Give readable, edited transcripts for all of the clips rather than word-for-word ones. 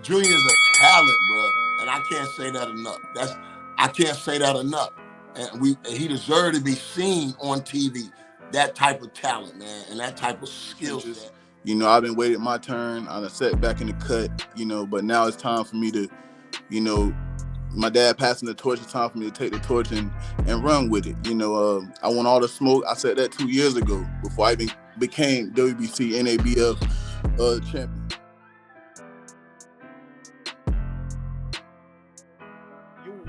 Junior is a talent, bro, and I can't say that enough. I can't say that enough. And he deserved to be seen on TV. That type of talent, man, and that type of skill Trenches. set. I've been waiting my turn. I done sat back in the cut, but now it's time for me to, you know, my dad passing the torch. It's time for me to take the torch and run with it. I want all the smoke. I said that 2 years ago before I even became WBC NABF champion.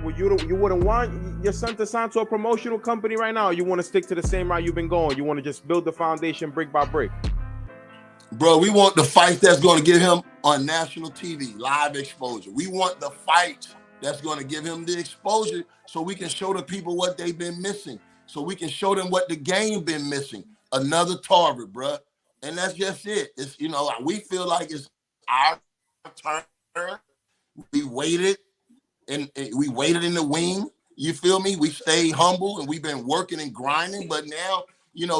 You wouldn't want your son to sign to a promotional company right now? Or you want to stick to the same route you've been going? You want to just build the foundation brick by brick? Bro, we want the fight that's going to get him on national TV, live exposure. We want the fights that's going to give him the exposure so we can show the people what they've been missing, so we can show them what the game been missing. Another Tarver, bro. And that's just it. It's, we feel like it's our turn. We waited, and we waited in the wing. You feel me? We stayed humble, and we've been working and grinding. But now,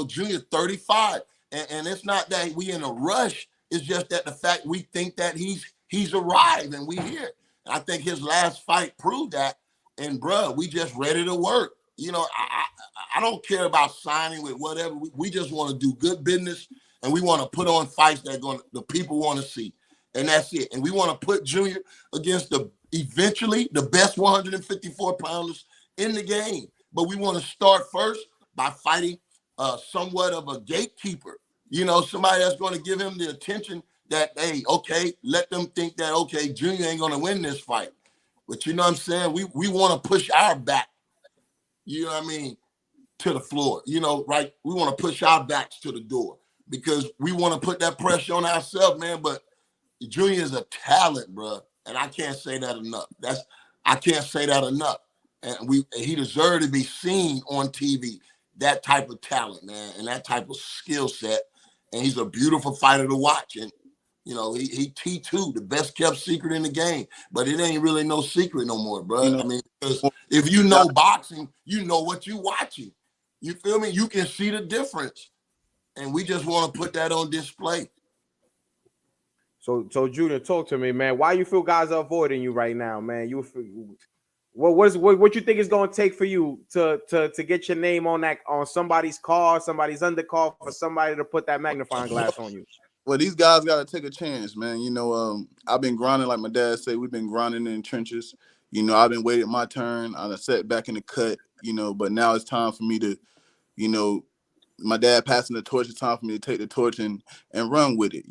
Junior 35. And it's not that we in a rush. It's just that the fact we think that he's arrived and we here. I think his last fight proved that. And bruh, we just ready to work. I don't care about signing with whatever. We just want to do good business, and we want to put on fights that the people want to see. And that's it. And we want to put Junior against eventually the best 154 pounders in the game. But we want to start first by fighting somewhat of a gatekeeper. Somebody that's going to give him the attention that, hey, okay, let them think that, okay, Junior ain't going to win this fight. But you know what I'm saying? We want to push our back, to the floor, right? We want to push our backs to the door because we want to put that pressure on ourselves, man. But Junior is a talent, bro. And I can't say that enough. I can't say that enough. And he deserved to be seen on TV. That type of talent, man, and that type of skill set. And he's a beautiful fighter to watch. And, he T2, the best kept secret in the game. But it ain't really no secret no more, bro. Because if you know boxing, you know what you watching. You feel me? You can see the difference. And we just want to put that on display. So Junior, talk to me, man. Why you feel guys are avoiding you right now, man? What you think is going to take for you to get your name on somebody's car, somebody's undercard, for somebody to put that magnifying glass on you? Well, these guys got to take a chance, man. I've been grinding, like my dad said. We've been grinding in the trenches. I've been waiting my turn. I sat back in the cut. But now it's time for me to, my dad passing the torch. It's time for me to take the torch and run with it.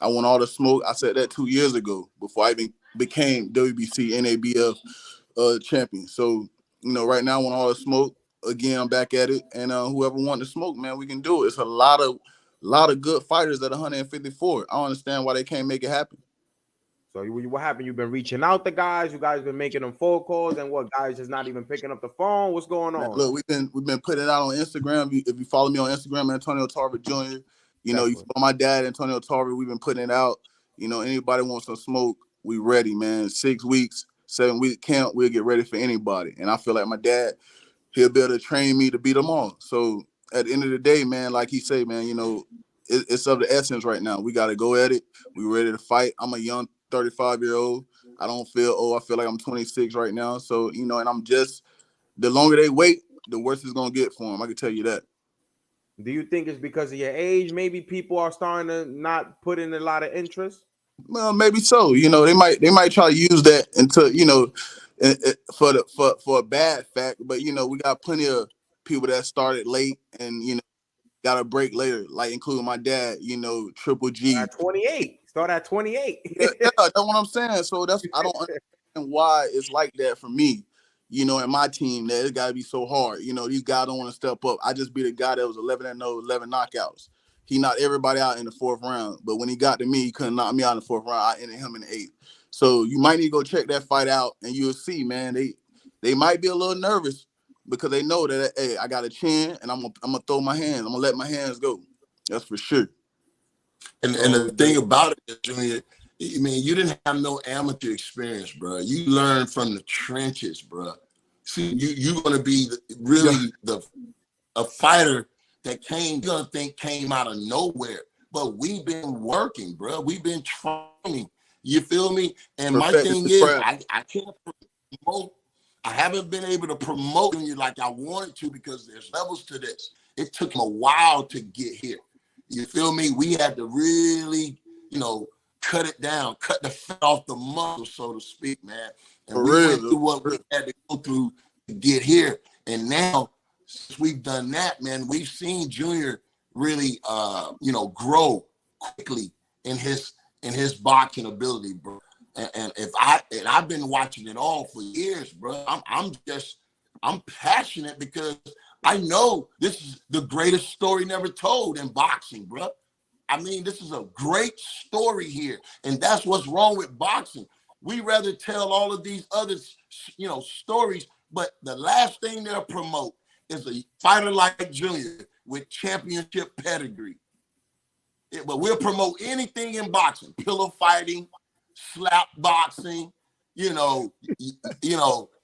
I want all the smoke. I said that 2 years ago before I even became WBC NABF champion. So, right now I want all the smoke. Again, I'm back at it. And whoever wants the smoke, man, we can do it. It's a lot of good fighters at 154. I don't understand why they can't make it happen. So what happened? You've been reaching out to guys. You guys been making them phone calls, and what, guys just not even picking up the phone? What's going on? Man, look, we've been putting it out on Instagram. If you follow me on Instagram, Antonio Tarver Jr., you follow my dad, Antonio Tarver. We've been putting it out. Anybody wants some smoke, we ready, man. 6 weeks, 7-week camp, we'll get ready for anybody. And I feel like my dad, he'll be able to train me to beat them all. So at the end of the day, man, like he say, man, it's of the essence right now. We got to go at it. We ready to fight. I'm a young 35-year-old. I don't feel old. I feel like I'm 26 right now. So, and I'm just, the longer they wait, the worse it's going to get for them. I can tell you that. Do you think it's because of your age? Maybe people are starting to not put in a lot of interest? Well, maybe so. They might try to use that until, for a bad fact. But, we got plenty of people that started late and, got a break later, like including my dad, Triple G. At 28. Start at 28. yeah, that's what I'm saying. So I don't understand why it's like that for me, and my team, that it's got to be so hard. These guys don't want to step up. I just beat a guy that was 11-0, 11 knockouts. He knocked everybody out in the 4th round. But when he got to me, he couldn't knock me out in the 4th round. I ended him in the 8th. So you might need to go check that fight out, and you'll see, man, they might be a little nervous because they know that, hey, I got a chin, and I'm gonna throw my hands. I'm gonna let my hands go. That's for sure. And the thing about it is, Junior, you didn't have no amateur experience, bro. You learned from the trenches, bro. See, you're gonna be a fighter that came out of nowhere. But we've been working, bro. We've been training. You feel me? And my Perfected thing the is, craft. I can't promote. I haven't been able to promote you like I wanted to because there's levels to this. It took him a while to get here. You feel me? We had to really, cut it down, cut the fat off the muscle, so to speak, man. And For we real, went though. through what we had to go through to get here. And now, since we've done that, man, we've seen Junior really, grow quickly in his boxing ability, bro. And I've been watching it all for years, bro. I'm passionate because I know this is the greatest story never told in boxing, bro. I mean, this is a great story here, and that's what's wrong with boxing. We rather tell all of these other, stories, but the last thing they'll promote is a fighter like Junior with championship pedigree. But we'll promote anything in boxing: pillow fighting, slap boxing, you know,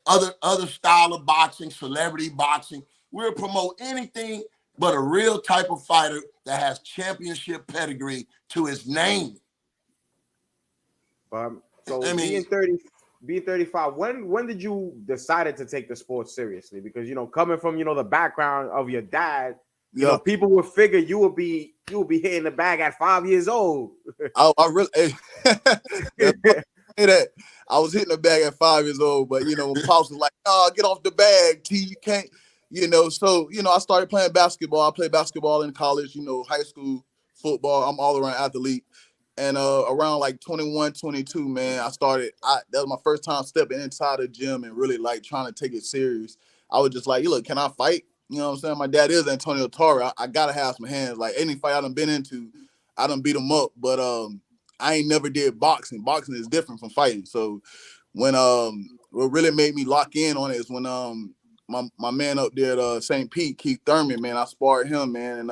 other style of boxing, celebrity boxing. We'll promote anything but a real type of fighter that has championship pedigree to his name. So I mean, being 35, when did you decided to take the sport seriously? Because coming from the background of your dad, Yeah. people would figure you would be hitting the bag at 5 years old. I really that's funny to say that. I was hitting the bag at 5 years old, but when pops was like, "Oh, get off the bag, T, you can't." So I started playing basketball. I played basketball in college, high school, football. I'm all around athlete. And around like 21, 22, man, that was my first time stepping inside the gym and really like trying to take it serious. I was just like, look, can I fight? You know what I'm saying? My dad is Antonio Tarver. I gotta have some hands. Like any fight I done been into, I done beat him up. But I ain't never did boxing. Boxing is different from fighting. So when what really made me lock in on it is when my man up there at St. Pete, Keith Thurman, man, I sparred him, man, and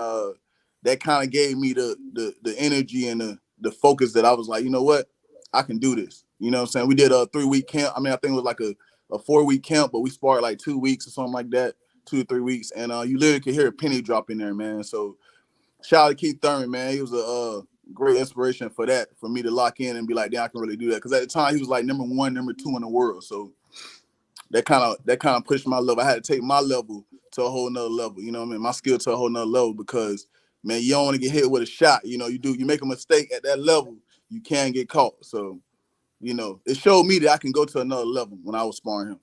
that kind of gave me the energy and the focus that I was like, you know what, I can do this. You know what I'm saying? We did a 3-week camp. I mean, I think it was like a 4-week camp, but we sparred like 2 weeks or something like that, 2 or 3 weeks, and you literally could hear a penny drop in there, man. So shout out to Keith Thurman, man. He was a great inspiration for me to lock in and be like, yeah, I can really do that. Because at the time he was like number 1, number 2 in the world. So that kind of pushed my level. I had to take my level to a whole nother level. You know what I mean? My skill to a whole nother level because, man, you don't want to get hit with a shot. You make a mistake at that level, you can get caught. So, it showed me that I can go to another level when I was sparring him.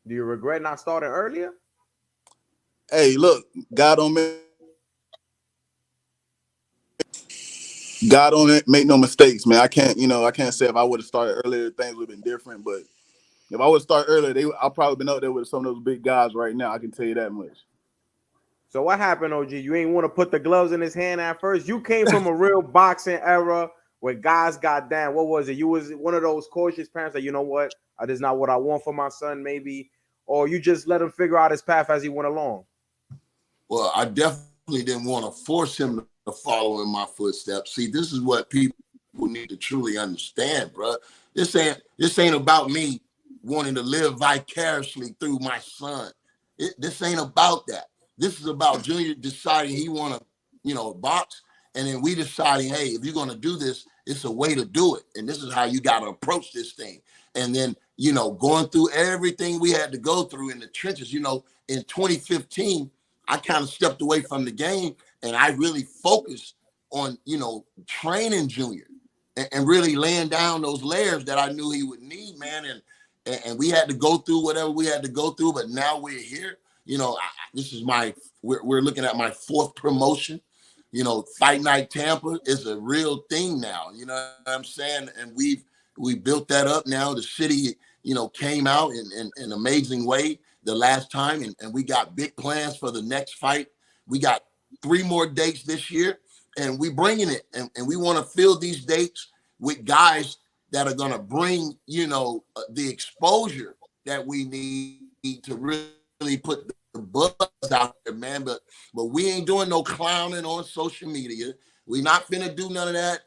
Do you regret not starting earlier? Hey, look, God don't make no mistakes, man. I can't say if I would have started earlier, things would have been different. But if I would have started earlier, I'll probably been up there with some of those big guys right now. I can tell you that much. So what happened, OG? You ain't want to put the gloves in his hand at first. You came from a real boxing era where guys got down. What was it? You was one of those cautious parents that, you know what, this is not what I want for my son, maybe, or you just let him figure out his path as he went along. Well, I definitely didn't want to force him to follow in my footsteps. See, this is what people need to truly understand, bro. This ain't about me wanting to live vicariously through my son. This ain't about that. This is about Junior deciding he want to, box, and then we deciding, hey, if you're going to do this, it's a way to do it, and this is how you got to approach this thing. And then, going through everything we had to go through in the trenches, in 2015, I kind of stepped away from the game, and I really focused on, training Junior and really laying down those layers that I knew he would need, man. And we had to go through whatever we had to go through, but now we're here. This is we're looking at my 4th promotion. Fight Night Tampa is a real thing now. You know what I'm saying? And we built that up now. The city, came out in an amazing way the last time, and we got big plans for the next fight. We got 3 more dates this year, and we bringing it, and we want to fill these dates with guys that are going to bring, the exposure that we need to really put the buzz out there, man. But we ain't doing no clowning on social media. We not finna do none of that,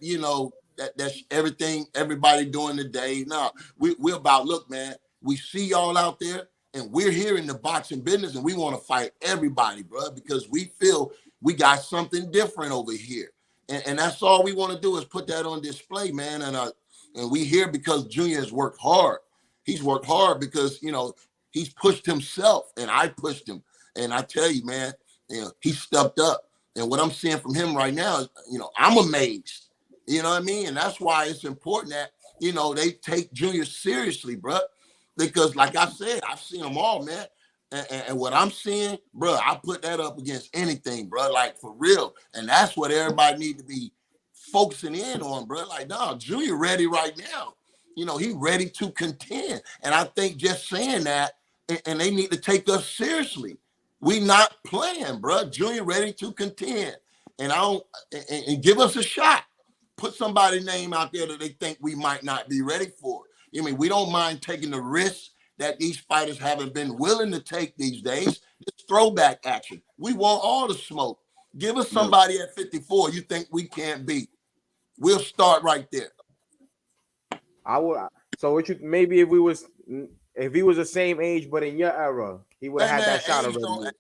that's everything everybody doing today. No, we're about, look, man, we see y'all out there, and we're here in the boxing business, and we want to fight everybody, bro, because we feel we got something different over here. And that's all we want to do is put that on display, man. And And we here because Junior has worked hard. He's worked hard because, he's pushed himself and I pushed him. And I tell you, man, he stepped up. And what I'm seeing from him right now is, I'm amazed. You know what I mean? And that's why it's important that, they take Junior seriously, bro. Because like I said, I've seen them all, man. And what I'm seeing, bro, I put that up against anything, bro, like for real. And that's what everybody need to be focusing in on, bro. Like, no, Junior ready right now. He ready to contend. And I think just saying that, and they need to take us seriously. We not playing, bro. Junior ready to contend. And and give us a shot. Put somebody's name out there that they think we might not be ready for. I mean, we don't mind taking the risks that these fighters haven't been willing to take these days. It's throwback action. We want all the smoke. Give us somebody at 54 you think we can't beat. We'll start right there. I would. So what you maybe if he was the same age but in your era, he would have had that shot already.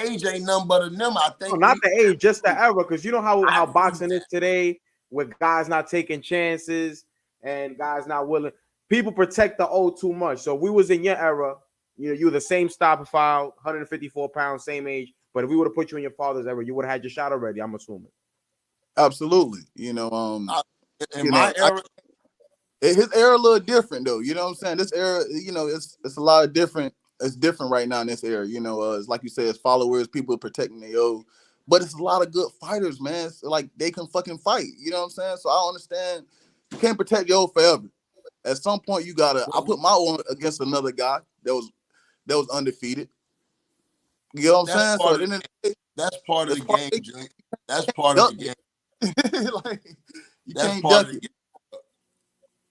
Age ain't nothing but a number. I think not the age, just the era, because you know how boxing is today, with guys not taking chances and guys not willing. People protect the old too much. So if we was in your era, you were the same stopper file, 154 pounds, same age. But if we would have put you in your father's era, you would have had your shot already, I'm assuming. Absolutely. In my era, his era a little different though. You know what I'm saying? This era, it's a lot of different. It's different right now in this era. It's like you said, it's followers, people protecting their own. But it's a lot of good fighters, man. It's like they can fucking fight. You know what I'm saying? So I understand you can't protect your own forever. At some point, you gotta. I put my own against another guy that was undefeated. You know what I'm saying? So that's part of the game, Junior. That's part of the game. Like, you that's can't part duck of the it. game.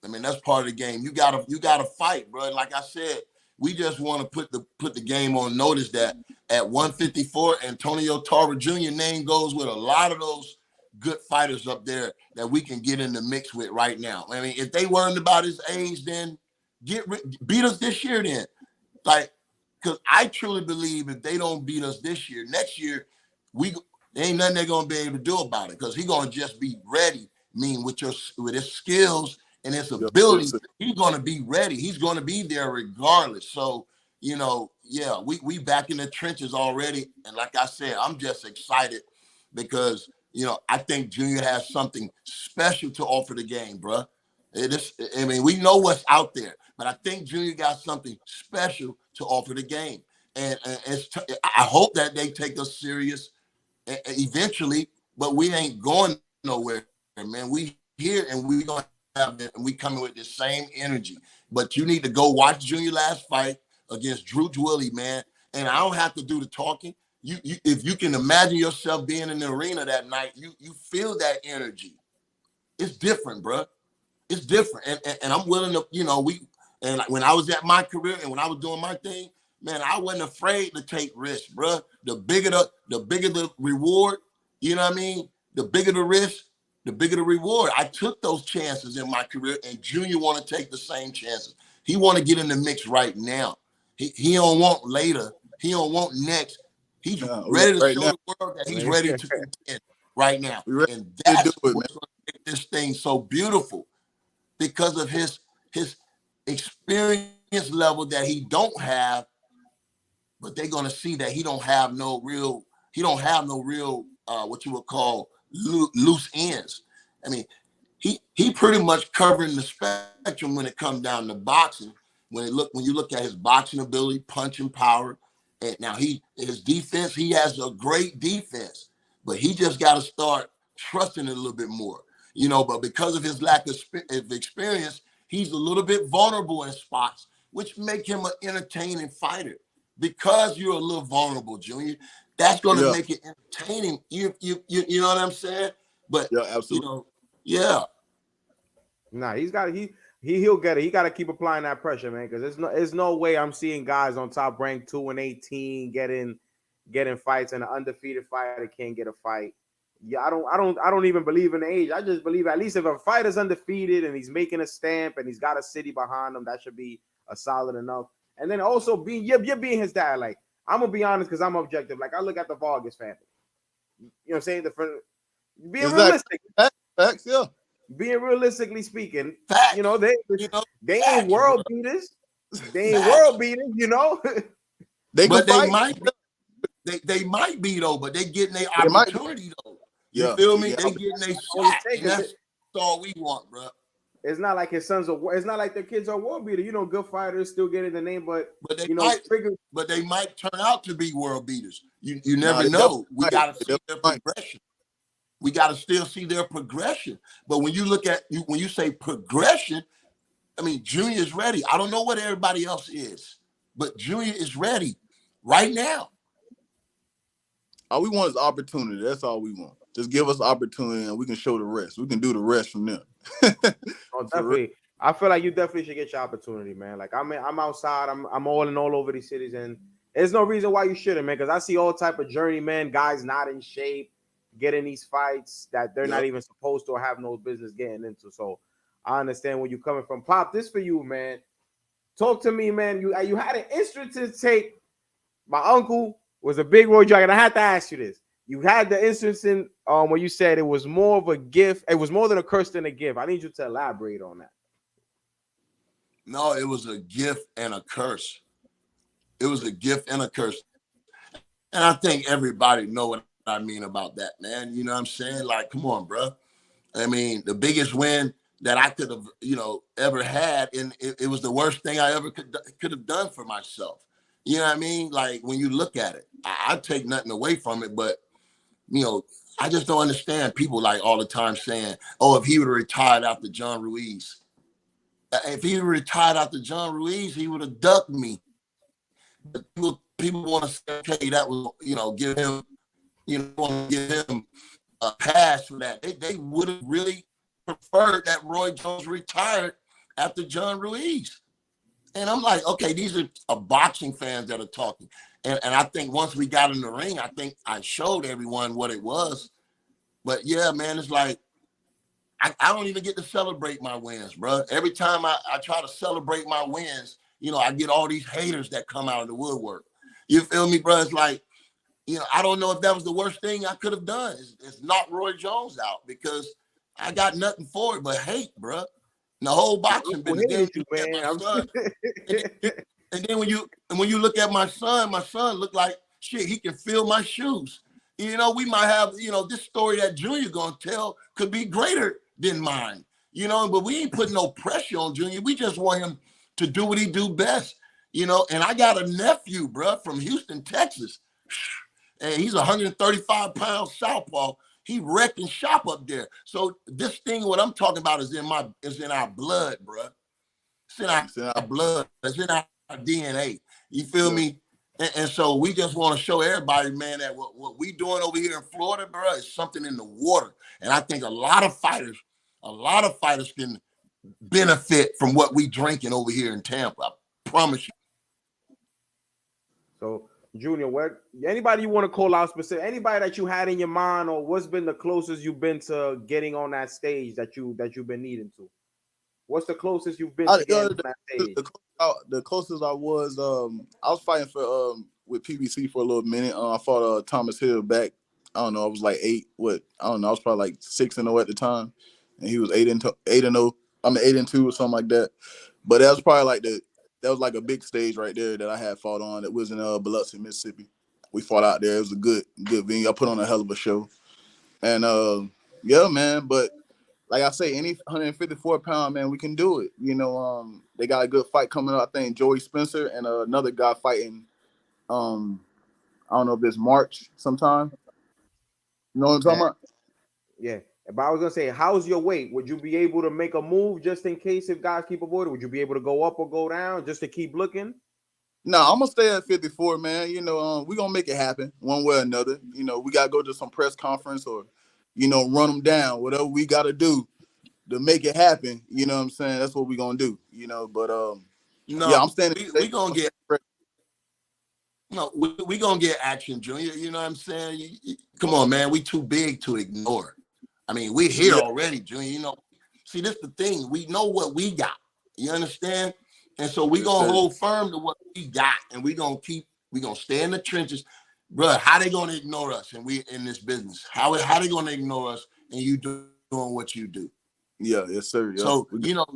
I mean, that's part of the game. You gotta fight, bro. Like I said, we just want to put the game on notice that at 154, Antonio Tarver Jr. name goes with a lot of those good fighters up there that we can get in the mix with right now. I mean, if they weren't about his age, then beat us this year then. Like, because I truly believe if they don't beat us this year, next year, there ain't nothing they're gonna be able to do about it, because he's gonna just be ready. I mean, with his skills and his ability, he's gonna be ready. He's gonna be there regardless. So, we back in the trenches already. And like I said, I'm just excited because I think Junior has something special to offer the game, bro. We know what's out there, but I think Junior got something special to offer the game. And I hope that they take us serious eventually, but we ain't going nowhere, man. We here and we gonna have it, and we coming with the same energy. But you need to go watch Junior last fight against Drew Willie, man. And I don't have to do the talking. You if you can imagine yourself being in the arena that night, you feel that energy. It's different, bro. It's different. And I'm willing to, and like when I was at my career and when I was doing my thing, man, I wasn't afraid to take risks, bro. The bigger the reward, you know what I mean? The bigger the risk, the bigger the reward. I took those chances in my career, and Junior want to take the same chances. He want to get in the mix right now. He don't want later. He don't want next. He's ready to show the world that he's ready to contend right now. And that's what's going to make this thing so beautiful, because of his experience level that he don't have, but they're gonna see that he don't have no real what you would call loose ends. I mean, he pretty much covering the spectrum when it comes down to boxing. When you look at his boxing ability, punching power, and now his defense, he has a great defense, but he just got to start trusting it a little bit more. But because of his lack of experience, he's a little bit vulnerable in spots, which make him an entertaining fighter. Because you're a little vulnerable, Junior, that's going to make it entertaining. You know what I'm saying? But absolutely. Nah, he'll get it. He got to keep applying that pressure, man. Because there's no way I'm seeing guys on top ranked 2-18 getting fights, and an undefeated fighter can't get a fight. Yeah, I don't even believe in the age. I just believe at least if a fighter's undefeated and he's making a stamp and he's got a city behind him, that should be a solid enough. And then also you're being his dad. Like, I'm gonna be honest, because I'm objective. Like, I look at the Vargas family. You know what I'm saying? Being realistic. Facts, yeah. being realistically speaking, you know, Facts. You know, they ain't facts, bro. world beaters. They ain't Facts. world beaters, you know. They can But they fight. might they might be though, but they getting their They might be. opportunity though. You Yeah, feel they me? get They out. getting their All it shot, take and is that's all we want, bro. it's not like his sons are. It's not like their kids are world beater. You know, good fighters still getting the name, but But they you know, might, trigger. but they might turn out to be world beaters. You Nah, never they definitely know. We might. gotta They see definitely their might. progression. We gotta still see their progression. But when you look at when you say progression, I mean Junior is ready. I don't know what everybody else is, but Junior is ready right now. All we want is opportunity. That's all we want. Just give us opportunity, and we can show the rest. We can do the rest from there. Oh, For real. definitely. I feel like you definitely should get your opportunity, man. Like I'm outside. I'm all over these cities, and there's no reason why you shouldn't, man. Because I see all type of journeymen, guys not in shape, getting these fights that they're not Yep. even supposed to or have no business getting into. So I understand where you're coming from. Pop, this for you, man. Talk to me, man. You had an interesting take. My uncle was a big Roy Dragon. I had to ask you this. You had the instance in where you said it was more of a gift. It was more than a curse than a gift. I need you to elaborate on that. No, it was a gift and a curse. It was a gift and a curse. And I think everybody know what I mean about that, man. You know what I'm saying? Like, come on, bro. I mean, the biggest win that I could have, ever had, and it was the worst thing I ever could have done for myself. You know what I mean? Like when you look at it, I take nothing away from it, but you know, I just don't understand people like all the time saying, "Oh, if he would have retired after John Ruiz, if he would have retired after John Ruiz, he would have ducked me." But people want to say, "Okay, that was, give him, want to give him a pass for that." They would have really preferred that Roy Jones retired after John Ruiz. And I'm like, okay, these are boxing fans that are talking. And I think once we got in the ring, I think I showed everyone what it was. But yeah, man, it's like I don't even get to celebrate my wins, bro. Every time I try to celebrate my wins, I get all these haters that come out of the woodwork. You feel me, bro? It's like, I don't know if that was the worst thing I could have done. It's knock Roy Jones out because I got nothing for it but hate, bro. And the whole Your boxing uncle business. Then hated when you you, look at my man. son, and then when you look at my son look like shit. He can feel my shoes. We might have this story that Junior gonna tell could be greater than mine. But we ain't putting no pressure on Junior. We just want him to do what he do best. And I got a nephew, bro, from Houston, Texas. And he's 135-pound southpaw. He wrecking shop up there. So this thing, what I'm talking about, is in our blood, bro. It's in You said, our blood. It's in our DNA. You feel yeah. me? And so we just want to show everybody, man, that what we doing over here in Florida, bro, is something in the water. And I think a lot of fighters can benefit from what we drinking over here in Tampa. I promise you. So, Junior, what anybody you want to call out specific? Anybody that you had in your mind, or what's been the closest you've been to getting on that stage that you've been needing to? What's the closest you've been I, to getting on that stage? the closest I was fighting for with PBC for a little minute. I fought Thomas Hill back. I don't know. I was like 8. What I don't know. I was probably like 6-0 at the time, and he was 8-0. I'm 8-2 or something like that. But that was probably like that was like a big stage right there that I had fought on. It was in Biloxi, Mississippi. We fought out there. It was a good venue. I put on a hell of a show, and yeah, man. But like I say, any 154-pound man, we can do it. They got a good fight coming up. I think Joey Spencer and another guy fighting. I don't know if it's March sometime. You know what I'm talking about? Yeah. But I was gonna say, how's your weight? Would you be able to make a move just in case if guys keep avoiding? Would you be able to go up or go down just to keep looking? No, I'm gonna stay at 54, man. We gonna make it happen one way or another. We gotta go to some press conference or, run them down. Whatever we gotta do to make it happen. You know what I'm saying? That's what we gonna do. But No, yeah, I'm standing. we gonna get no, we gonna get action, Junior. You know what I'm saying? Come on, man. We too big to ignore. I mean, we're here Yeah, already, Junior. See, this the thing. We know what we got. You understand? And so we yes, gonna sir. hold firm to what we got, and we gonna stay in the trenches, bro. How they gonna ignore us? And we in this business? How they gonna ignore us? And you doing what you do? Yeah, yes, sir. Yeah, So, we got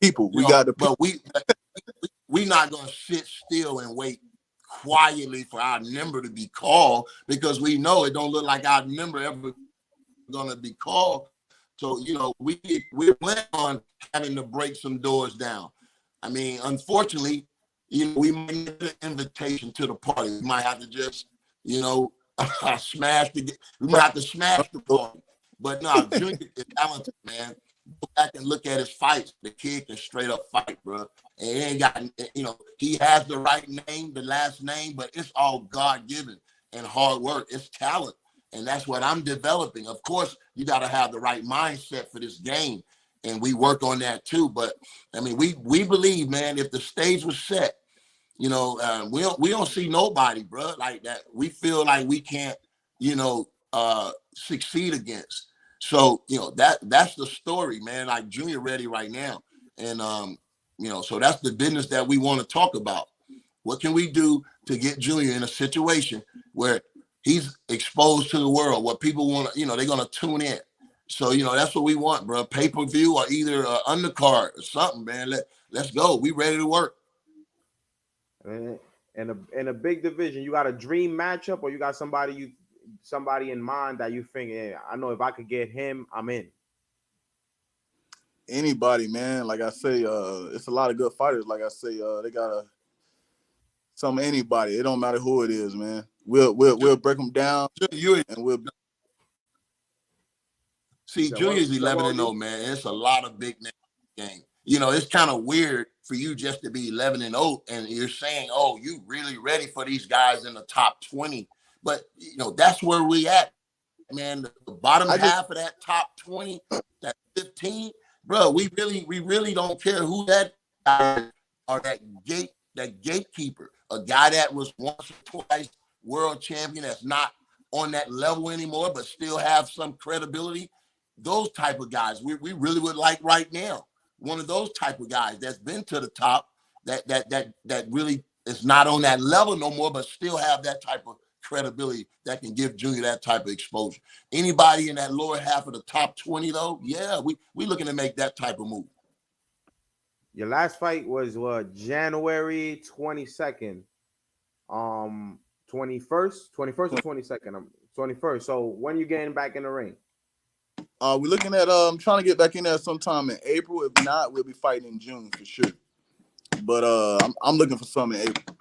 people. We got the people. but we not gonna sit still and wait quietly for our number to be called, because we know it don't look like our number ever gonna be called. So, we're planning on having to break some doors down. I mean, unfortunately, we might need an invitation to the party. We might have to just, we might have to smash the party. But no, Junior is talented, man. Go back and look at his fights. The kid can straight up fight, bro. And he ain't got, he has the right name, the last name, but it's all God given and hard work. It's talent. And that's what I'm developing. Of course, you got to have the right mindset for this game. And we work on that too. But I mean, we believe, man, if the stage was set, we don't see nobody, bro, like that we feel like we can't, succeed against. So, that's the story, man. Like Junior ready right now. And so that's the business that we want to talk about. What can we do to get Junior in a situation where he's exposed to the world, what people want to, they're going to tune in. So, that's what we want, bro. Pay-per-view or either undercard or something, man. Let's go. We ready to work. In a big division, you got a dream matchup, or you got somebody in mind that you think, hey, I know if I could get him, I'm in? Anybody, man. Like I say, it's a lot of good fighters. Like I say, they got some anybody. It don't matter who it is, man. We'll break them down, and we'll. See, Junior's 11-0, man. It's a lot of big names in the game. It's kind of weird for you just to be 11-0, and you're saying, oh, you really ready for these guys in the top 20. But, that's where we at, man. The bottom half of that top 20, that 15, bro, we really don't care who that guy is, or that gatekeeper, a guy that was once or twice world champion that's not on that level anymore, but still have some credibility. Those type of guys we really would like right now. One of those type of guys that's been to the top, that really is not on that level no more, but still have that type of credibility that can give Junior that type of exposure. Anybody in that lower half of the top 20, though, yeah, we looking to make that type of move. Your last fight was January 22nd, 21st or 22nd? 21st. So when you getting back in the ring? We're looking at trying to get back in there sometime in April. If not, we'll be fighting in June for sure. But I'm looking for something in April.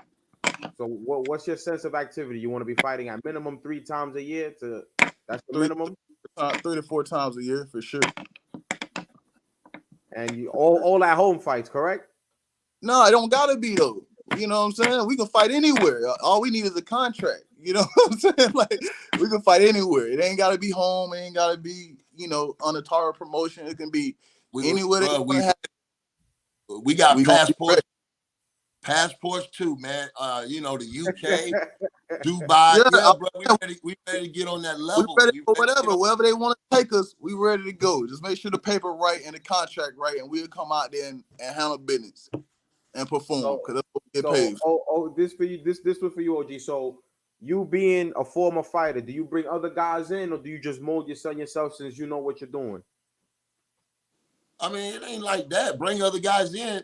So what's your sense of activity? You want to be fighting at minimum 3 times a year? That's the minimum? 3 to 4 times a year for sure. And you all at home fights, correct? No, it don't gotta be though. You know what I'm saying? We can fight anywhere. All we need is a contract. You know what I'm saying? Like, we can fight anywhere. It ain't gotta be home. It ain't gotta be, on a Tarver promotion. It can be anywhere. We got passports too, man. The UK, Dubai. Yeah, bro. We ready to get on that level. We ready for whatever. Wherever they want to take us, we ready to go. Just make sure the paper right and the contract right, and we'll come out there and handle business and perform, because that's what we get paid for. This for you. This was for you, OG. So you being a former fighter, do you bring other guys in, or do you just mold yourself since you know what you're doing? I mean, it ain't like that. Bring other guys in.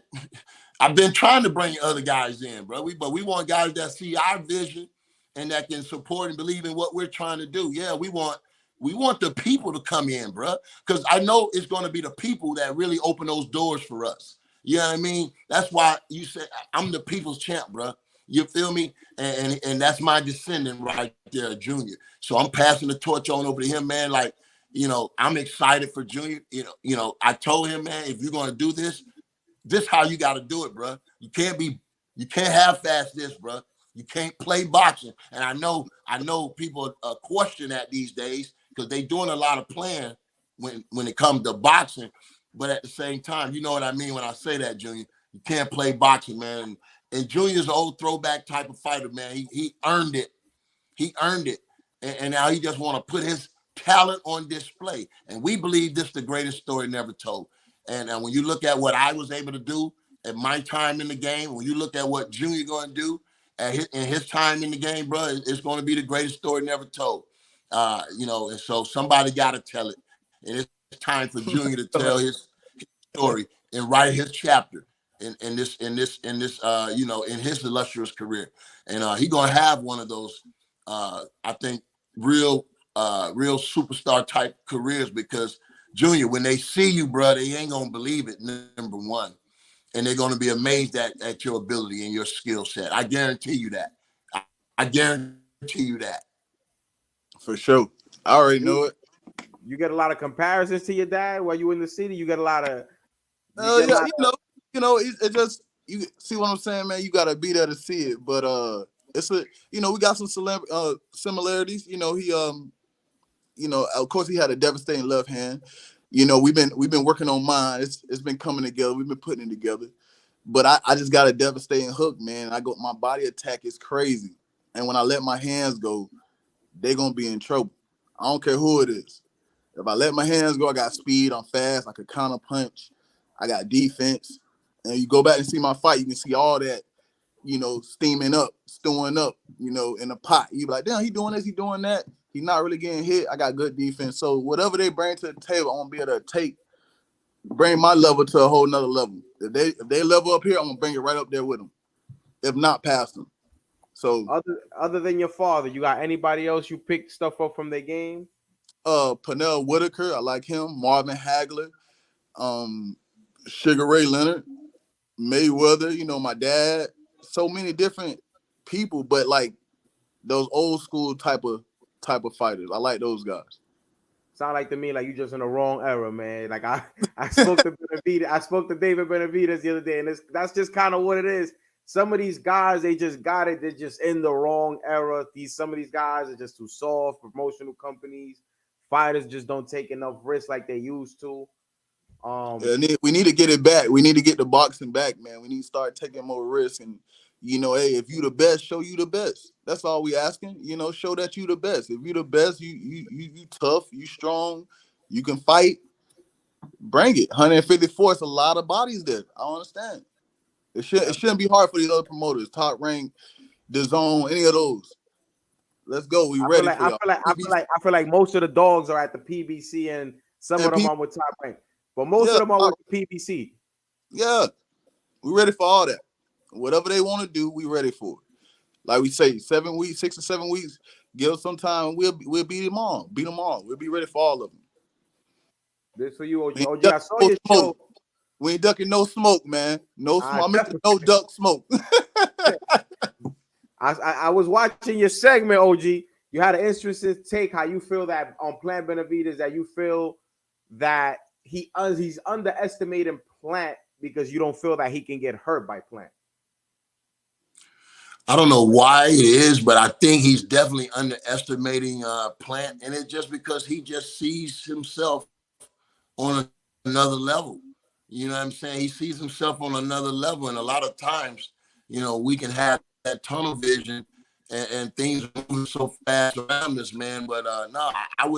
I've been trying to bring other guys in, bro. But we want guys that see our vision and that can support and believe in what we're trying to do. Yeah, we want the people to come in, bro. Because I know it's going to be the people that really open those doors for us. You know what I mean? That's why you said I'm the people's champ, bro. You feel me? And that's my descendant right there, Junior. So I'm passing the torch on over to him, man. Like, I'm excited for Junior. I told him, man, if you're going to do this how you got to do it, bro. You can't half-ass this, bro. You can't play boxing. And I know people question that these days because they doing a lot of playing when it comes to boxing. But at the same time, you know what I mean when I say that, Junior. You can't play boxing, man. And Junior's an old throwback type of fighter, man. He earned it. He earned it. And now he just want to put his talent on display. And we believe this is the greatest story never told. And when you look at what I was able to do at my time in the game, when you look at what Junior going to do in his time in the game, bro, it's going to be the greatest story never told. And so somebody got to tell it. And it's time for Junior to tell his story and write his chapter in his illustrious career. And he gonna have one of those I think real real superstar type careers, because Junior, when they see you, bro, they ain't gonna believe it, number one. And they're gonna be amazed at your ability and your skill set. I guarantee you that. I guarantee you that. For sure. I already know You it. you get a lot of comparisons to your dad while you in the city. You get a Yeah, lot of it just, you see what I'm saying, man. You gotta be there to see it. But it's a, we got some similarities. Of course, he had a devastating left hand. We've been working on mine. It's been coming together. We've been putting it together. But I just got a devastating hook, man. My body attack is crazy, and when I let my hands go, they gonna be in trouble. I don't care who it is. If I let my hands go, I got speed. I'm fast. I could counter punch. I got defense. And you go back and see my fight, you can see all that, steaming up, stewing up, in a pot. You be like, damn, he doing this, he doing that. He's not really getting hit. I got good defense. So whatever they bring to the table, I'm gonna be able to bring my level to a whole nother level. If they level up here, I'm gonna bring it right up there with them. If not past them. So other than your father, you got anybody else you picked stuff up from their game? Pernell Whitaker, I like him. Marvin Hagler, um, Sugar Ray Leonard, Mayweather, my dad. So many different people, but like those old school type of fighters. I like those guys. Sound like to me like you just in the wrong era, man. Like I spoke to Benavidez, I spoke to David Benavidez the other day, and that's just kind of what it is. Some of these guys, they just got it. They're just in the wrong era. Some of these guys are just too soft. Promotional companies, fighters just don't take enough risks like they used to. Yeah, we need to get it back. We need to get the boxing back, man. We need to start taking more risks. And hey, if you the best, show you the best. That's all we asking. Show that you the best. If you the best, you tough, you strong, you can fight. Bring it. 154. It's a lot of bodies there. I don't understand. It shouldn't be hard for these other promoters. Top Rank, DAZN, any of those. Let's go. We ready for y'all. I feel like most of the dogs are at the PBC, and some of them are with Top Rank, but most of them are with the PBC. Yeah, we ready for all that. Whatever they want to do, we ready for it. Like we say, 7 weeks, 6 or 7 weeks. Give us some time. We'll beat them all. Beat them all. We'll be ready for all of them. This for you, OG. OG, I saw your show. We ain't ducking no smoke, man. No smoke. Mr. No duck smoke. I was watching your segment, OG. You had an interesting take. How you feel that on Plant Benavidez, that you feel that he's underestimating Plant because you don't feel that he can get hurt by Plant. I don't know why it is, but I think he's definitely underestimating Plant, and it's just because he just sees himself on another level. You know what I'm saying? He sees himself on another level, and a lot of times, we can have that tunnel vision, and things are moving so fast around us, man. But no, I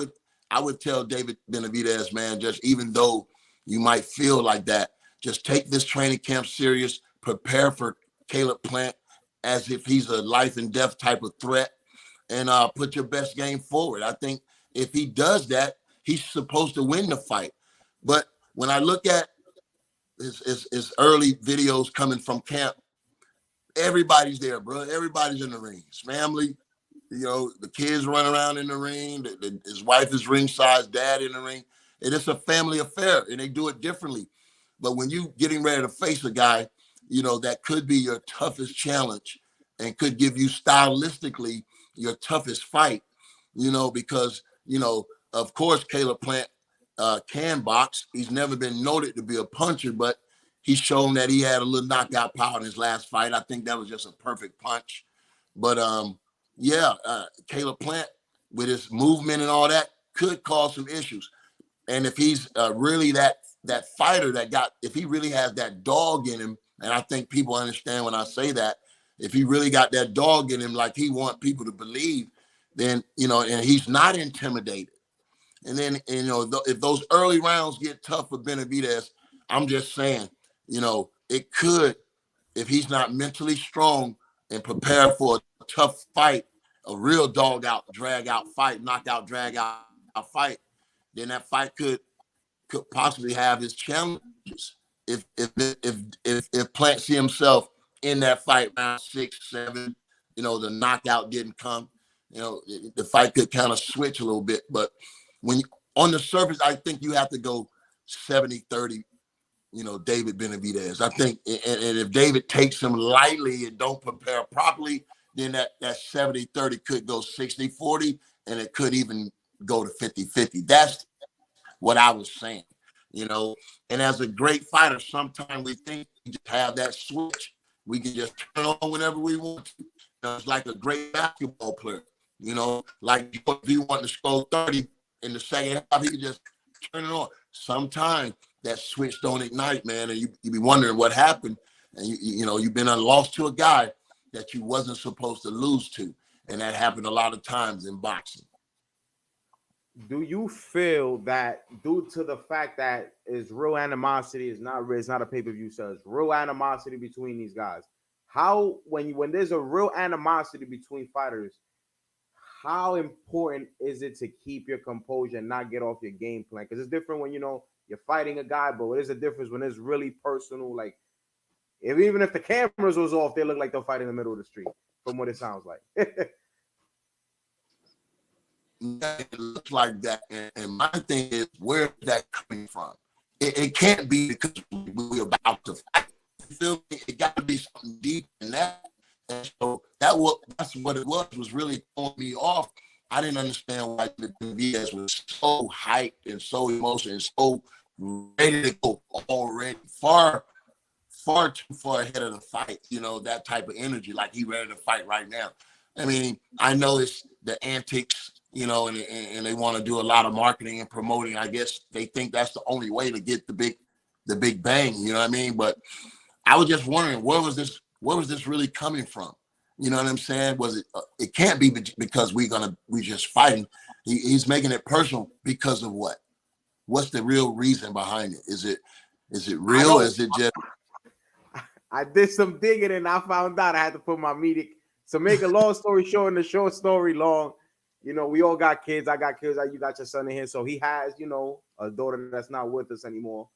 would tell David Benavidez, man, just even though you might feel like that, just take this training camp serious, prepare for Caleb Plant as if he's a life and death type of threat, and put your best game forward. I think if he does that, he's supposed to win the fight. But when I look at his early videos coming from camp, everybody's there, bro. Everybody's in the ring. His family, the kids run around in the ring. His wife is ringside, dad in the ring. And it's a family affair, and they do it differently. But when you getting ready to face a guy, that could be your toughest challenge and could give you stylistically your toughest fight, because, of course, Caleb Plant can box. He's never been noted to be a puncher, but he's shown that he had a little knockout power in his last fight. I think that was just a perfect punch. But Caleb Plant, with his movement and all that, could cause some issues. And if he's really that fighter if he really has that dog in him, and I think people understand when I say that, if he really got that dog in him, like he want people to believe, then, and he's not intimidated. And then, if those early rounds get tough for Benavidez, I'm just saying, it could, if he's not mentally strong and prepared for a tough fight, a real dog out, drag out fight, knockout, drag out fight, then that fight could could possibly have his challenges if Plant see himself in that fight round 6, 7, the knockout didn't come, the fight could kind of switch a little bit. But when on the surface, I think you have to go 70-30, David Benavidez. I think, and if David takes him lightly and don't prepare properly, then that 70-30 could go 60-40, and it could even go to 50-50. That's what I was saying, And as a great fighter, sometimes we think we just have that switch. We can just turn on whenever we want to. It's like a great basketball player, like if he wanted to score 30 in the second half, he could just turn it on. Sometimes that switch don't ignite, man, and you be wondering what happened. And you've been lost to a guy that you wasn't supposed to lose to. And that happened a lot of times in boxing. Do you feel that due to the fact that it's real animosity, it's not a pay-per-view, so it's real animosity between these guys? How when there's a real animosity between fighters, how important is it to keep your composure and not get off your game plan? Because it's different when you're fighting a guy, but there's a difference when it's really personal. Like even if the cameras was off, they look like they'll fight in the middle of the street, from what it sounds like. It looks like that, and my thing is, where is that coming from? It can't be because we're about to fight. You feel me? It got to be something deep in that. And so that's what it was really throwing me off. I didn't understand why the Benavidez was so hyped and so emotional and so ready to go already, far too far ahead of the fight. That type of energy, like he ready to fight right now. I mean, I know it's the antics, and they want to do a lot of marketing and promoting. I guess they think that's the only way to get the big bang. You know what I mean? But I was just wondering, where was this really coming from? You know what I'm saying? Was it? It can't be because we just fighting. He's making it personal because of what? What's the real reason behind it? Is it real? Is it just? I did some digging and I found out I had to put my media. So make a long story short and the short story long, we all got kids. I got kids. You got your son in here. So he has, a daughter that's not with us anymore.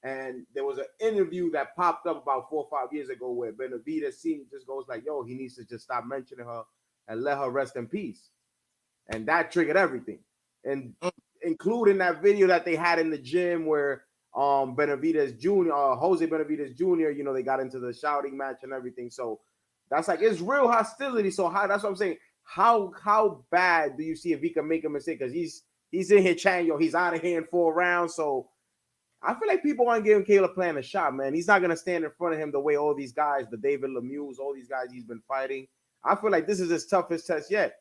And there was an interview that popped up about 4 or 5 years ago where Benavidez senior just goes like, yo, he needs to just stop mentioning her and let her rest in peace. And that triggered everything. And including that video that they had in the gym where Benavidez Jr., Jose Benavidez Jr., they got into the shouting match and everything. So that's like, it's real hostility. So that's what I'm saying. How bad do you see if he can make a mistake? Because he's in here chatting, yo, he's out of here in 4 rounds. So I feel like people aren't giving Caleb Plant a shot, man. He's not going to stand in front of him the way all these guys, the David Lemieux, all these guys he's been fighting. I feel like this is his toughest test yet.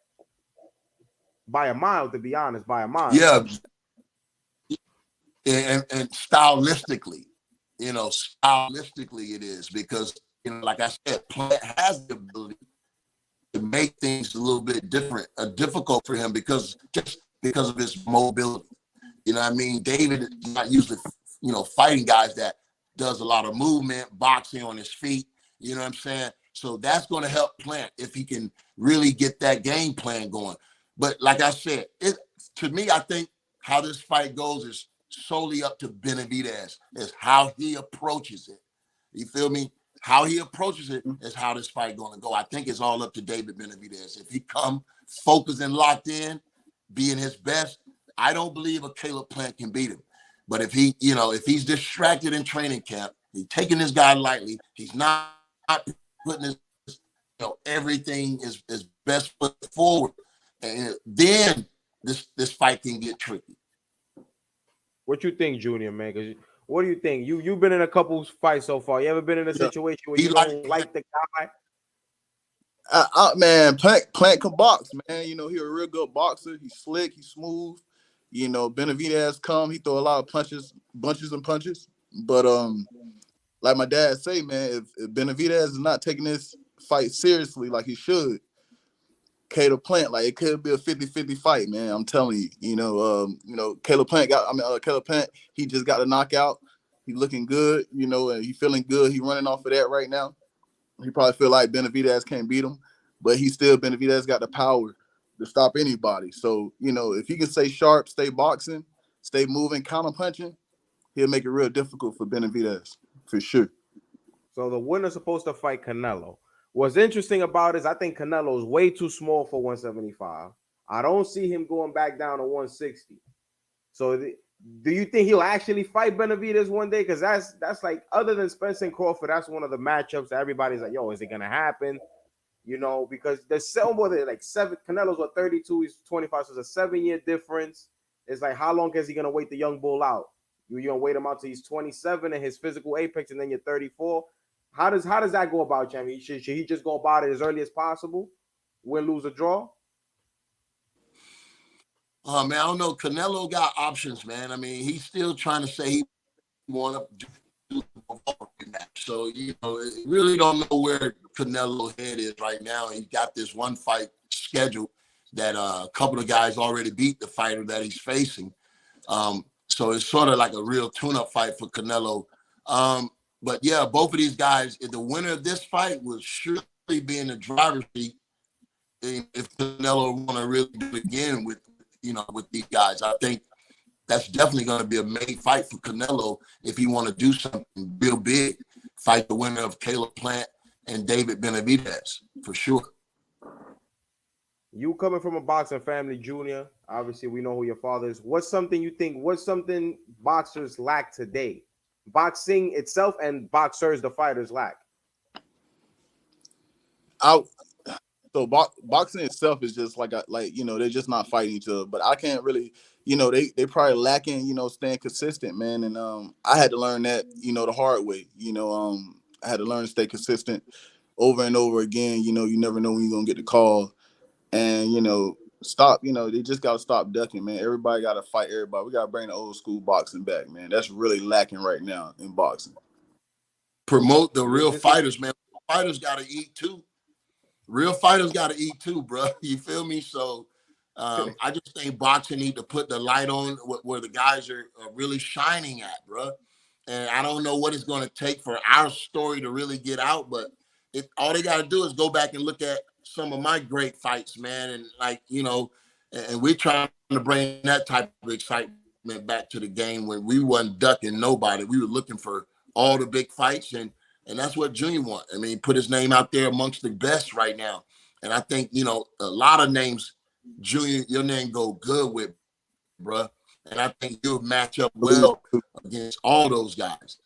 By a mile, to be honest, by a mile. Yeah. And stylistically, it is because, like I said, Plant has the ability to make things a little bit difficult for him because of his mobility. You know what I mean? David is not usually, fighting guys that does a lot of movement, boxing on his feet. You know what I'm saying? So that's going to help Plant if he can really get that game plan going. But like I said, to me, I think how this fight goes is solely up to Benavidez, is how he approaches it. You feel me? How he approaches it is how this fight going to go. I think it's all up to David Benavidez. If he come focused and locked in, being his best, I don't believe a Caleb Plant can beat him. But if he's distracted in training camp, he's taking this guy lightly, he's not putting his, everything is best foot forward, and then this fight can get tricky. What you think, Junior, man? Because what do you think? You've been in a couple fights so far. You ever been in a situation where you don't like the guy? Man, Plant can box, man. He a real good boxer. He's slick. He's smooth. Benavidez he throw a lot of punches, bunches and punches. But like my dad say, man, if Benavidez is not taking this fight seriously like he should, Caleb Plant, like it could be a 50-50 fight, man. I'm telling you. Caleb Plant he just got a knockout. He looking good, and he feeling good. He running off of that right now. He probably feel like Benavidez can't beat him, but Benavidez got the power to stop anybody. So, if he can stay sharp, stay boxing, stay moving, counter punching, he'll make it real difficult for Benavidez for sure. So the winner's supposed to fight Canelo. What's interesting about it is I think Canelo is way too small for 175. I don't see him going back down to 160. So do you think he'll actually fight Benavidez one day? Because that's like, other than Spence and Crawford, that's one of the matchups that everybody's like, yo, is it gonna happen? You know, because there's so more than like seven. Canelo's what, 32, he's 25, so it's a 7-year difference. It's like, how long is he gonna wait the young bull out? You're gonna wait him out till he's 27 and his physical apex, and then you're 34. How does that go about, Jamie? Should he just go about it as early as possible? Win, lose, or draw? Man, I don't know. Canelo got options, man. I mean, he's still trying to say he want to do the match. So, you know, really don't know where Canelo's head is right now. He got this one fight scheduled that a couple of guys already beat the fighter that he's facing. So it's sort of like a real tune-up fight for Canelo. But yeah, both of these guys, if the winner of this fight will surely be in the driver's seat if Canelo want to really do it again with these guys. I think that's definitely going to be a main fight for Canelo if he want to do something real big. Fight the winner of Caleb Plant and David Benavidez, for sure. You coming from a boxing family, Junior, obviously we know who your father is. What's something boxers lack today? Boxing itself and boxers, the fighters, lack? Boxing itself is just like they're just not fighting each other. But I can't really, they probably lacking, staying consistent, man. And I had to learn that, the hard way. I had to learn to stay consistent over and over again. You never know when you're gonna get the call, and stop. They just gotta stop ducking, man. Everybody gotta fight everybody. We gotta bring the old school boxing back, man. That's really lacking right now in boxing. Promote the real fighters, man. Fighters gotta eat too. Real fighters got to eat too, bro. You feel me? So I just think boxing need to put the light on where the guys are really shining at, bro. And I don't know what it's going to take for our story to really get out, but all they got to do is go back and look at some of my great fights, man. And and we're trying to bring that type of excitement back to the game when we wasn't ducking nobody. We were looking for all the big fights, and that's what Junior want. I mean, put his name out there amongst the best right now. And I think, a lot of names, Junior, your name go good with, bro. And I think you'll match up well against all those guys.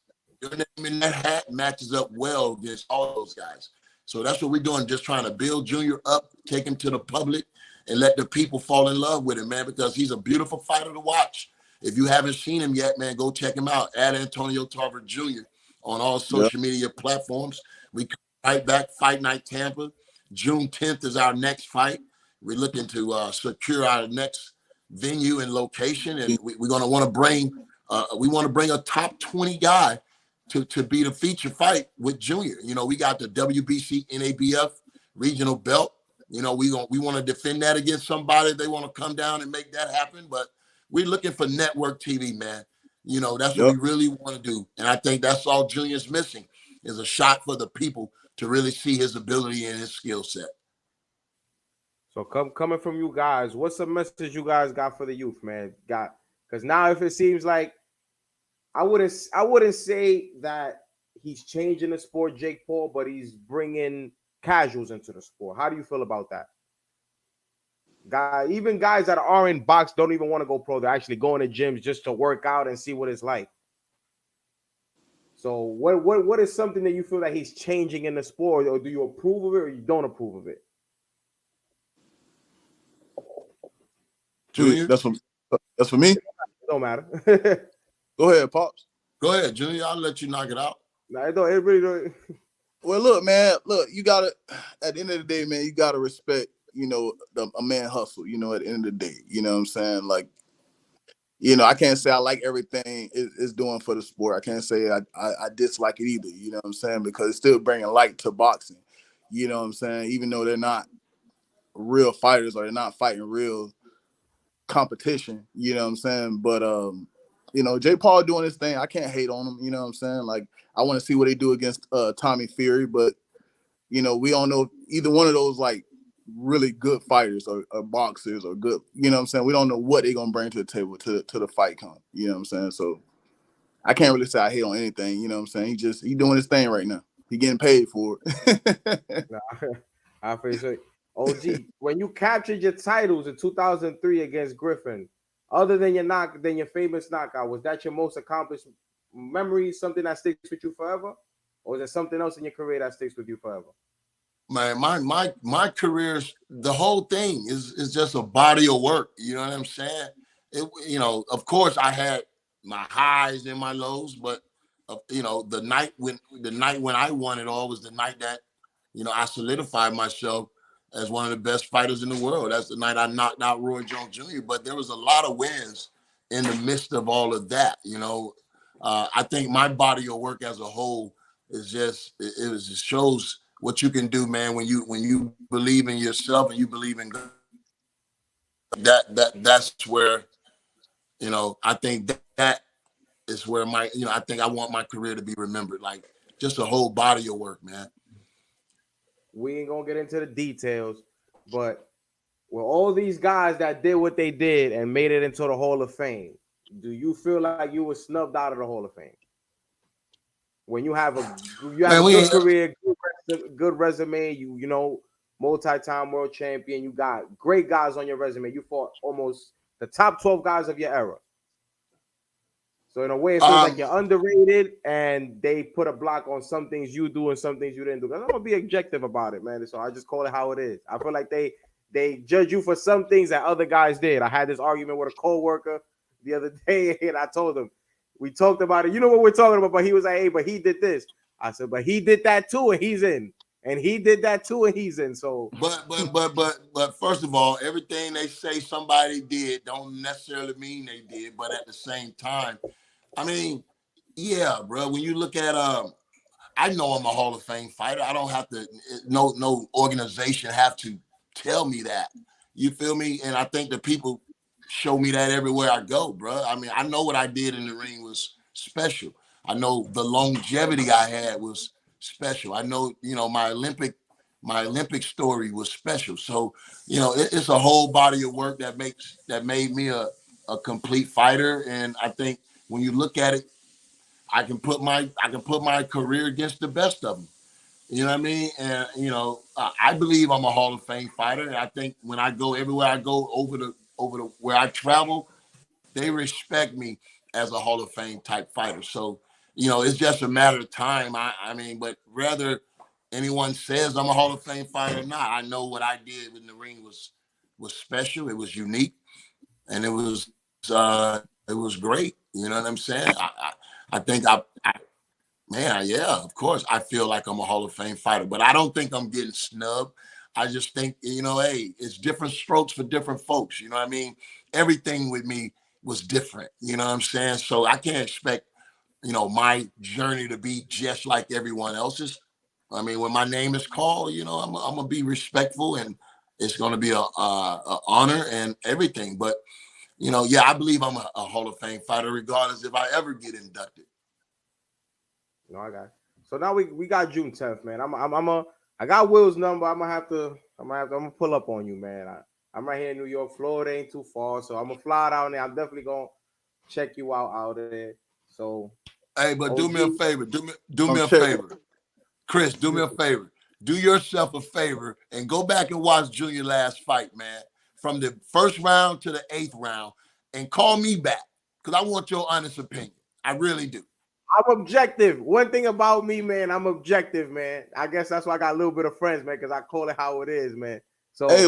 Your name in that hat matches up well against all those guys. So that's what we're doing, just trying to build Junior up, take him to the public, and let the people fall in love with him, man, because he's a beautiful fighter to watch. If you haven't seen him yet, man, go check him out at Antonio Tarver Jr. on all social media platforms. We come right back, Fight Night Tampa. June 10th is our next fight. We're looking to secure our next venue and location, and we're going to want to bring a top 20 guy to be the feature fight with Junior. We got the WBC NABF regional belt. We want to defend that against somebody. They want to come down and make that happen, but we're looking for network TV, man. That's what we really want to do. And I think that's all Junior's missing is a shot for the people to really see his ability and his skill set. So coming from you guys, what's the message you guys got for the youth, man? Because now if it seems like I wouldn't say that he's changing the sport, Jake Paul, but he's bringing casuals into the sport. How do you feel about that? Even guys that are in box don't even want to go pro. They're actually going to gyms just to work out and see what it's like. So what is something that you feel that he's changing in the sport, or do you approve of it or you don't approve of it? Junior? That's for me? It don't matter. Go ahead, Pops. Go ahead, Junior. I'll let you knock it out. No, it really don't. Well, look, man. Look, you got to, at the end of the day, man, you got to respect, a man hustle, at the end of the day. You know what I'm saying? Like, I can't say I like everything it's doing for the sport. I can't say I dislike it either, you know what I'm saying? Because it's still bringing light to boxing, you know what I'm saying? Even though they're not real fighters or they're not fighting real competition, you know what I'm saying? But, Jake Paul doing his thing, I can't hate on him, you know what I'm saying? Like, I want to see what they do against Tommy Fury, but, we don't know if either one of those, like, really good fighters or boxers or good, you know what I'm saying? We don't know what they're going to bring to the table to the fight come, you know what I'm saying? So I can't really say I hate on anything. You know what I'm saying? He doing his thing right now. He getting paid for it. Nah, I feel so. OG, when you captured your titles in 2003 against Griffin, other than your famous knockout, was that your most accomplished memory? Something that sticks with you forever, or is there something else in your career that sticks with you forever? Man, my career's the whole thing is just a body of work. You know what I'm saying? Of course I had my highs and my lows, but the night when I won it all was the night that I solidified myself as one of the best fighters in the world. That's the night I knocked out Roy Jones Jr. But there was a lot of wins in the midst of all of that. I think my body of work as a whole is it shows what you can do, man. When you believe in yourself and you believe in God, that's where I think that is where I think I want my career to be remembered, like just a whole body of work, man. We ain't gonna get into the details, but with all these guys that did what they did and made it into the Hall of Fame, do you feel like you were snubbed out of the Hall of Fame? When you have a Man, good career, good resume, multi-time world champion, you got great guys on your resume. You fought almost the top 12 guys of your era. So in a way, it feels like you're underrated, and they put a block on some things you do and some things you didn't do. Because I'm gonna be objective about it, man. So I just call it how it is. I feel like they judge you for some things that other guys did. I had this argument with a coworker the other day, and I told him, we talked about it. You know what we're talking about? But he was like, "Hey, but he did this." I said, "But he did that too, and he's in." And he did that too, and he's in. So, but first of all, everything they say somebody did don't necessarily mean they did. But at the same time, I mean, yeah, bro. When you look at I know I'm a Hall of Fame fighter. I don't have to. No organization have to tell me that. You feel me? And I think the people show me that everywhere I go, bro. I mean, I know what I did in the ring was special. I know the longevity I had was special. I know, my Olympic story was special. So, it's a whole body of work that made me a complete fighter. And I think when you look at it, I can put my career against the best of them. You know what I mean? And I believe I'm a Hall of Fame fighter. And I think when I go everywhere I go over the where I travel, they respect me as a Hall of Fame type fighter. So it's just a matter of time. I mean, but whether anyone says I'm a Hall of Fame fighter or not, I know what I did in the ring was special. It was unique, and it was great. You know what I'm saying? I think man, yeah, of course. I feel like I'm a Hall of Fame fighter, but I don't think I'm getting snubbed. I just think, hey, it's different strokes for different folks. You know what I mean? Everything with me was different. You know what I'm saying? So I can't expect, my journey to be just like everyone else's. I mean, when my name is called, I'm gonna be respectful, and it's gonna be a honor and everything. But yeah, I believe I'm a Hall of Fame fighter, regardless if I ever get inducted. no, I got it. So now we got June 10th, man. I got Will's number. I'm gonna pull up on you, man. I'm right here in New York. Florida ain't too far, so I'm gonna fly down there. I'm definitely gonna check you out there. So, Hey, but do me a favor. Do me a check. favor. Chris, do me a favor. Do yourself a favor and go back and watch Junior last fight, man. From the first round to the 8th round, and call me back, because I want your honest opinion. I really do. I'm objective. One thing about me, man, I'm objective, man. I guess that's why I got a little bit of friends, man, because I call it how it is, man. So Hey,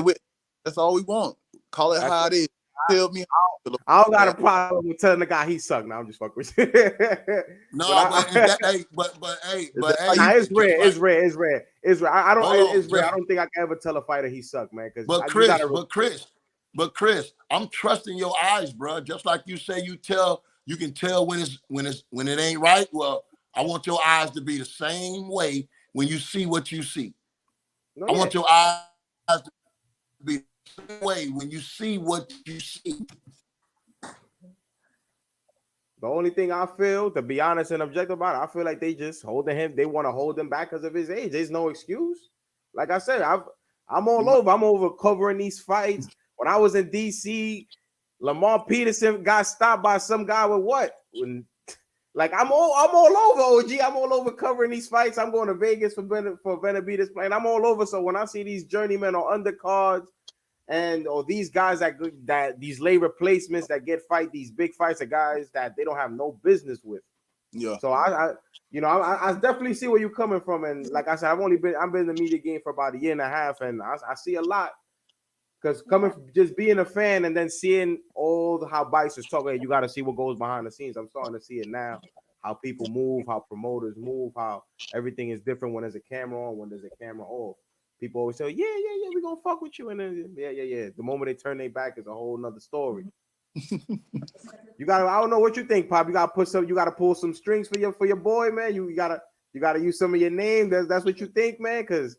that's all we want. Call it how it is. Tell me. I don't got a problem with telling the guy he sucked. Now I'm just fucking with you. No, it's rare. It's rare. I don't. It's rare. I don't think I can ever tell a fighter he sucked, man. But Chris, I'm trusting your eyes, bro. Just like you say, you can tell when it ain't right. Well, I want your eyes to be the same way when you see what you see. I want your eyes to be the same way when you see what you see. The only thing I feel, to be honest and objective about it, I feel like they just holding him. They want to hold him back because of his age. There's no excuse. Like I said, I'm all over. I'm over covering these fights. When I was in DC, Lamar Peterson got stopped by some guy with what? Like I'm all over OG. I'm all over covering these fights. I'm going to Vegas for Benavidez playing. I'm all over. So when I see these journeymen or undercards or these guys that these late replacements that get these big fights are guys that they don't have no business with. Yeah. So I definitely see where you're coming from. And like I said, I've been in the media game for about a year and a half, and I see a lot. Because coming from just being a fan and then seeing how Bice is talking, you got to see what goes behind the scenes. I'm starting to see it now. How people move, how promoters move, how everything is different when there's a camera on, when there's a camera off. People always say, yeah, we're going to fuck with you. And then, yeah. The moment they turn their back is a whole nother story. I don't know what you think, Pop. You got to pull some strings for your boy, man. You got to use some of your name. That's what you think, man? Because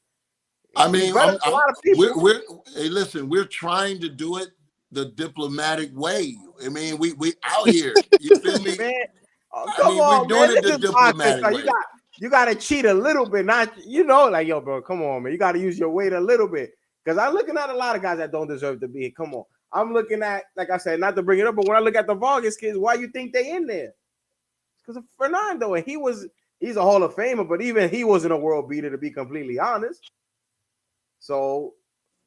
I mean, a lot of people. Hey, listen, we're trying to do it the diplomatic way. I mean, we out here. You feel me? Man, come on, we're doing man. it the diplomatic way. You got to cheat a little bit, not like yo, bro. Come on, man. You got to use your weight a little bit. Because I'm looking at a lot of guys that don't deserve to be here. Come on, I'm looking at, like I said, not to bring it up, but when I look at the Vargas kids, why you think they in there? Because of Fernando, and he's a Hall of Famer, but even he wasn't a world beater, to be completely honest. So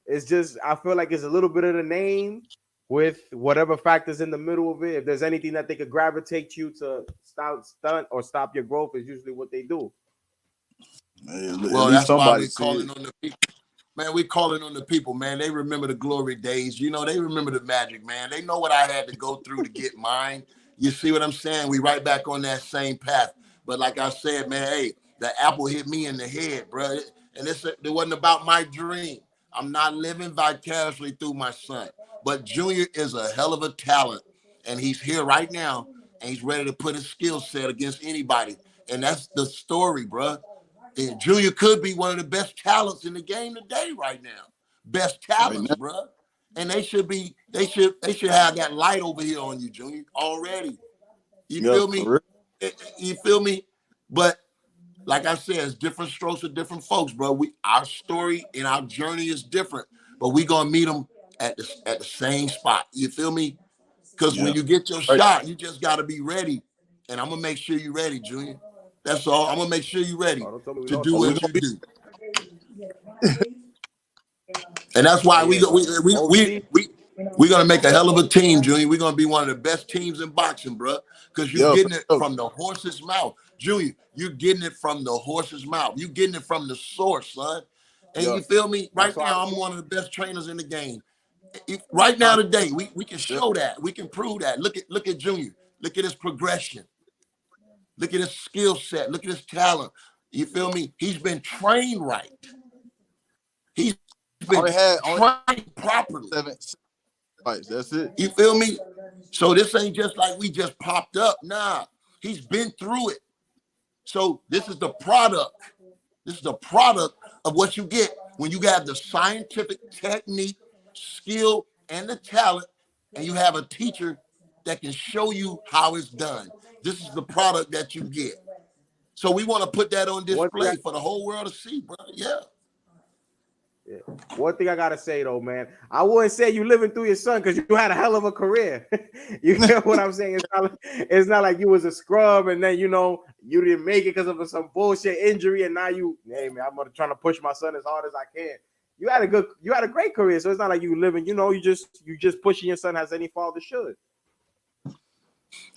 it's just, I feel like it's a little bit of the name with whatever factors in the middle of it. If there's anything that they could gravitate you to stop your growth, is usually what they do. Well, that's why we're calling on the people. Man, we're calling on the people, man. They remember the glory days. They remember the magic, man. They know what I had to go through to get mine. You see what I'm saying? We right back on that same path. But like I said, man, hey, the apple hit me in the head, bro. And it wasn't about my dream. I'm not living vicariously through my son. But Junior is a hell of a talent. And he's here right now. And he's ready to put his skill set against anybody. And that's the story, bro. And Junior could be one of the best talents in the game today right now. Best talents, bro. And they should have that light over here on you, Junior, already. You feel me? You feel me? But like I said, it's different strokes for different folks, bro. Our story and our journey is different, but we gonna meet them at the same spot. You feel me? Because when you get your shot, you just gotta be ready. And I'm gonna make sure you're ready, Junior. That's all. I'm gonna make sure you're ready to do what you do. And that's why we're gonna make a hell of a team, Junior. We're gonna be one of the best teams in boxing, bro. Because you're getting it from the horse's mouth, Junior. You're getting it from the horse's mouth. You're getting it from the source, son. And you feel me? Right now, I'm one of the best trainers in the game. Right now, today, we can show that. We can prove that. Look at Junior. Look at his progression. Look at his skill set. Look at his talent. You feel me? He's been trained right. He's been trained properly. 7 fights. That's it. You feel me? So this ain't just like we just popped up. Nah, he's been through it. So this is the product. This is the product of what you get when you have the scientific technique, skill, and the talent, and you have a teacher that can show you how it's done. This is the product that you get. So we want to put that on display for the whole world to see, bro. Yeah. One thing I gotta say though, man, I wouldn't say you living through your son because you had a hell of a career. You get what I'm saying? It's not like you was a scrub and then you didn't make it because of some bullshit injury, and now hey man, I'm trying to push my son as hard as I can. You had a great career, so it's not like you living. You just pushing your son as any father should.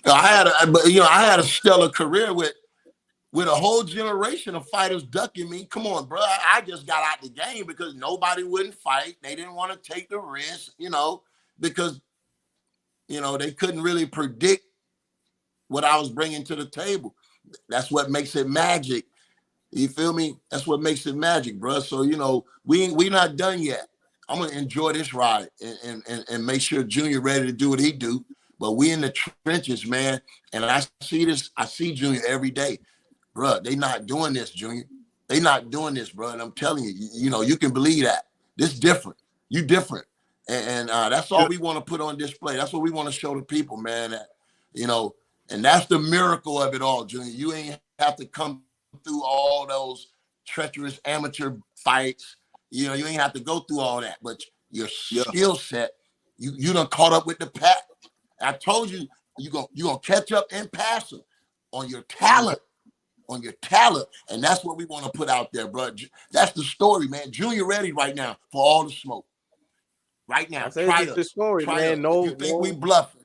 I had a stellar career with a whole generation of fighters ducking me. Come on, bro. I just got out the game because nobody wouldn't fight. They didn't want to take the risk, because, they couldn't really predict what I was bringing to the table. That's what makes it magic. You feel me? That's what makes it magic, bro. So, we not done yet. I'm going to enjoy this ride and make sure Junior ready to do what he do. But we in the trenches, man. And I see Junior every day. Bro, they not doing this, Junior. They not doing this, bro. And I'm telling you, you can believe that. This different. You different. And that's all we want to put on display. That's what we want to show the people, man. That, and that's the miracle of it all, Junior. You ain't have to come through all those treacherous amateur fights. You ain't have to go through all that. But your skill set, you done caught up with the pack. I told you, you're gonna catch up and pass them. on your talent. On your talent, and that's what we want to put out there, bro. That's the story, man. Junior ready right now for all the smoke. Right now, I say try it's the us. story, Try man. us. If you think we bluffing,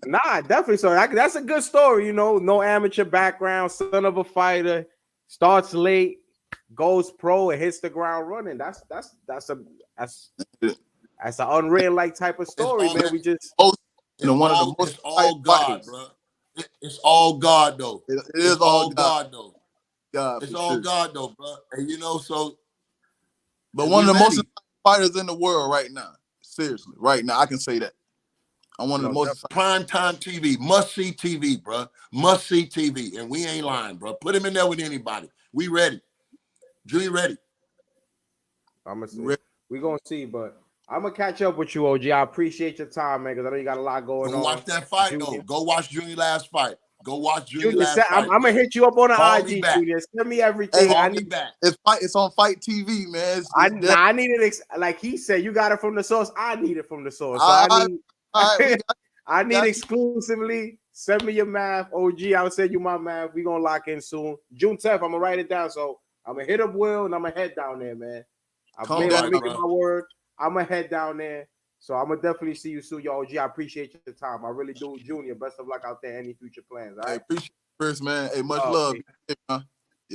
Nah, definitely. So that's a good story, you know. No amateur background, son of a fighter, starts late, goes pro, and hits the ground running. That's an unreal like type of it's story, all man. We just One of the most it's all God, fighters. bro. It's all God though. It It's is all all God, God though. God It's for all sure. God though, bro. And you know, so But we one of the most ready. fighters in the world right now. Seriously, right now, I can say that. I'm one of the most prime time TV, must see TV, bro. Must see TV, and we ain't lying, bro. Put him in there with anybody. We ready. Junior ready. I'm gonna see. We gonna see, but I'm gonna catch up with you, OG. I appreciate your time, man, because I know you got a lot going Go on. watch that fight Junior. though. Go watch Junior last fight. Go watch Junior Junior, last I'm fight, gonna bro. hit you up on the Call me IG, back. Junior. Send me everything. Hey, Call me back. It's on Fight TV, man. I need it. Like he said, you got it from the source. I need it from the source. So All I right, need. all right, I need got you. exclusively. Send me your math, OG. I'll send you my math. We gonna lock in soon. June 10th. I'm gonna write it down. So I'm gonna hit up Will and I'm gonna head down there, man. I've Come made down, my bro. word. I'm gonna head down there. So I'm gonna definitely see you soon, yo, OG. I appreciate your time. I really do, Junior. Best of luck out there. Any future plans? All Hey, right. appreciate it, Chris, man. Hey, much love. Hey, man.